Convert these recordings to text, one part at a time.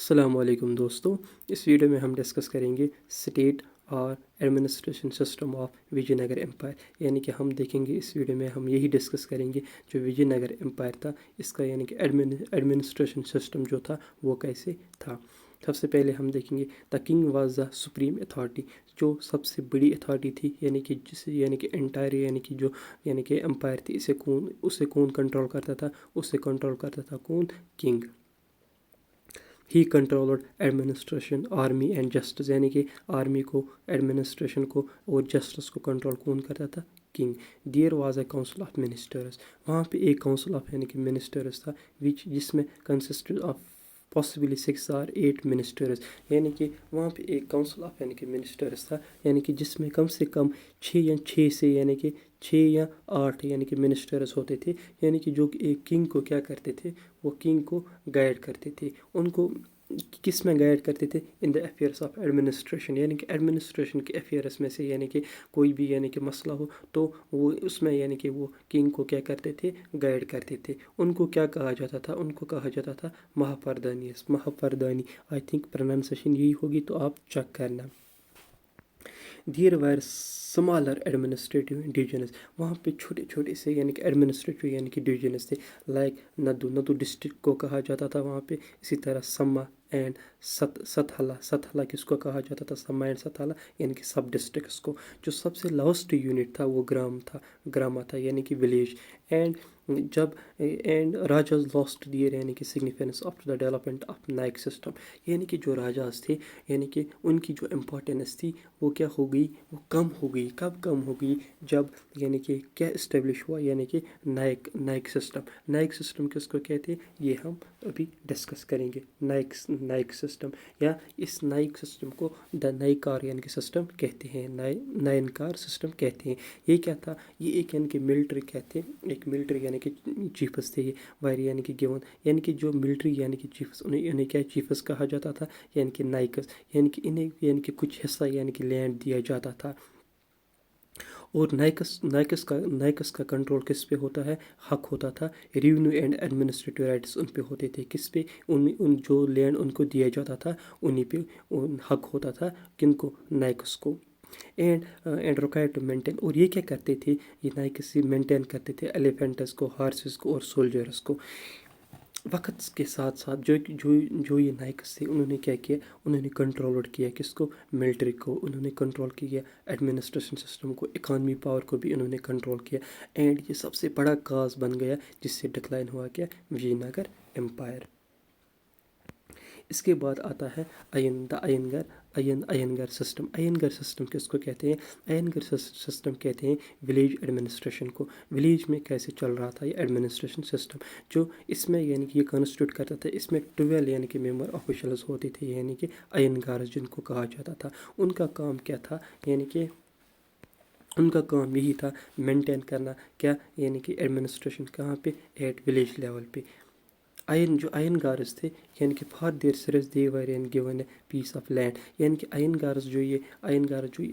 अस्सलाम वालेकुम दोस्तों, इस वीडियो में हम डिस्कस करेंगे स्टेट और administration system of Vijayanagar empire. यानी कि हम देखेंगे इस वीडियो में हम यही डिस्कस करेंगे जो विजयनगर एम्पायर था इसका यानी कि एडमिनिस्ट्रेशन सिस्टम जो था वो कैसे था। सबसे पहले हम देखेंगे the king was the supreme authority, जो सबसे बड़ी अथॉरिटी थी यानी कि जिसे यानी कि एंटायर यानी कि एम्पायर थी उसे कौन कंट्रोल करता था, उसे कंट्रोल करता था कौन, king. He controlled administration, army and justice, यानी कि आर्मी को, एडमिनिस्ट्रेशन को और जस्टिस को कंट्रोल कौन करता था, king. There was a council of ministers, वहाँ पे एक काउंसिल ऑफ यानी कि मिनिस्टर्स था जिसमें consisted of possibly 6 or 8 ministers, यानी कि वहाँ पे एक काउंसिल ऑफ यानी कि मिनिस्टर्स था, यानी कि जिसमें कम से कम 6 यानी कि 6 या 8 यानी कि मिनिस्टर्स होते थे, यानी कि जो एक किंग को क्या करते थे, वो किंग को गाइड करते थे। उनको किस में गाइड करते थे, in the affairs of administration, यानी कि एडमिनिस्ट्रेशन के अफेयर्स में से यानी कि कोई भी यानी कि मसला हो तो वो उसमें यानी कि वो किंग को क्या करते थे, गाइड करते थे। उनको क्या कहा जाता था, उनको कहा जाता था महापरदानी। आई थिंक प्रोनाउंसिएशन यही होगी, तो आप चेक करना। There were smaller administrative divisions, वहाँ पे छोटे छोटे से यानी कि एडमिनिस्ट्रेटिव यानी कि डिवीजन्स थे। लाइक नदू डिस्ट्रिक्ट को कहा जाता था वहाँ पे। इसी तरह सम्मा एंड सतहला किसको कहा जाता था, सम्मा एंड सतहला यानी कि सब डिस्ट्रिक्ट्स को। जो सबसे लास्ट यूनिट था वो ग्रामा था यानी कि विलेज। एंड राजाज लॉस्ट दियर यानी कि significance after the development of Naik system, यानी कि जो राजाज थे यानी कि उनकी जो इम्पोर्टेंस थी वो क्या हो गई, वो कम हो गई। कब कम हो गई, जब यानी कि क्या इस्टेब्लिश हुआ, यानी कि नाइक सिस्टम किसको कहते हैं ये हम अभी डिस्कस करेंगे। नाइक सिस्टम, या इस नाइक सिस्टम को द नाइकार यानी कि सिस्टम कहते हैं, नायनकार सिस्टम कहते हैं। ये क्या था, ये एक यानी कि मिलिट्री कहते हैं, एक मिलिट्री यानी कि चीफ्स थे ये वारी यानी कि गिवन, यानी कि जो मिलिट्री यानी कि चीफ्स, उन्हें क्या चीफ्स कहा जाता था, यानी कि नाइकस, यानी कि इन्हें यानी कि कुछ हिस्सा यानी कि लैंड दिया जाता था। और नाइकस का कंट्रोल किस पे होता है, हक होता था, रेवेन्यू एंड एडमिनिस्ट्रेटिव राइट्स उन पे होते थे। किस पे, उन जो लैंड उनको दिया जाता था उन्हीं पे हक होता था, किनको, नाइकस को। एंड रिक्वायर्ड टू मेंटेन, और ये क्या करते थे, ये नाइकस मेंटेन करते थे एलिफेंट्स को, हार्सेस को और सोल्जर्स को। वक्त के साथ साथ जो ये नाइकस थे उन्होंने क्या किया, उन्होंने कंट्रोल किया किसको, मिलिट्री को उन्होंने कंट्रोल किया, एडमिनिस्ट्रेशन सिस्टम को, इकॉनमी पावर को भी उन्होंने कंट्रोल किया। एंड ये सबसे बड़ा काज बन गया जिससे डिक्लाइन हुआ क्या, विजयनगर एम्पायर। इसके बाद आता है अयनगर सिस्टम किसको कहते हैं, अयनगर सिस्टम कहते हैं विलेज एडमिनिस्ट्रेशन को। विलेज में कैसे चल रहा था ये एडमिनिस्ट्रेशन सिस्टम, जो इसमें यानी कि ये कॉन्स्टिट्यूट करता था। इसमें 12 यानी कि मेंबर ऑफिशियल्स होते थे, यानी कि अयनगार जिनको कहा जाता था। उनका काम क्या था, यानी कि उनका काम यही था मेंटेन करना क्या, यानी कि एडमिनिस्ट्रेशन कहाँ पे, एट विलेज लेवल पे। जो अयनगार्स थे, यानी कि for their service they were and given a piece of land, यानी कि अयनगार्स जो ये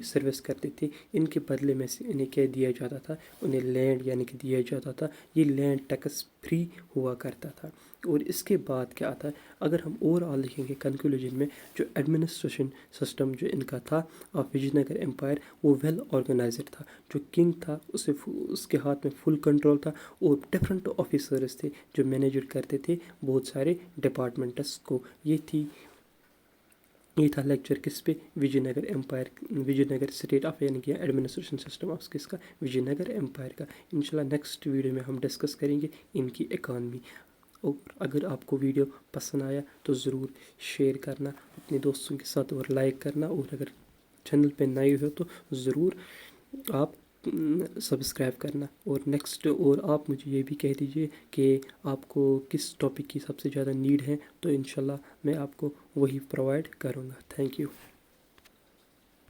सर्विस करते थे, इनके बदले में से इन्हें क्या दिया जाता था, उन्हें लैंड यानी कि दिया जाता था। ये लैंड टैक्स फ्री हुआ करता था। और इसके बाद क्या आता है, अगर हम ओवरऑल लिखेंगे कंक्लूजन में, जो एडमिनिस्ट्रेशन सिस्टम जो इनका था ऑफ विजयनगर एम्पायर, वो वेल ऑर्गेनाइज्ड था। जो किंग था उसके हाथ में फुल कंट्रोल था, और डिफरेंट ऑफिसर्स थे जो मैनेज करते थे बहुत सारे डिपार्टमेंट्स को। ये था लेक्चर किस पे, Vijayanagar empire, Vijayanagar state of यानी कि एडमिनिस्ट्रेशन सिस्टम ऑफ किसका, विजयनगर एम्पायर का। इंशाल्लाह नेक्स्ट वीडियो में हम डिस्कस करेंगे इनकी इकॉनमी। और अगर आपको वीडियो पसंद आया तो ज़रूर शेयर करना अपने दोस्तों के साथ, और लाइक करना, और अगर चैनल पे नए हो तो ज़रूर आप सब्सक्राइब करना। और आप मुझे ये भी कह दीजिए कि आपको किस टॉपिक की सबसे ज़्यादा नीड है, तो इंशाल्लाह मैं आपको वही प्रोवाइड करूँगा। Thank you.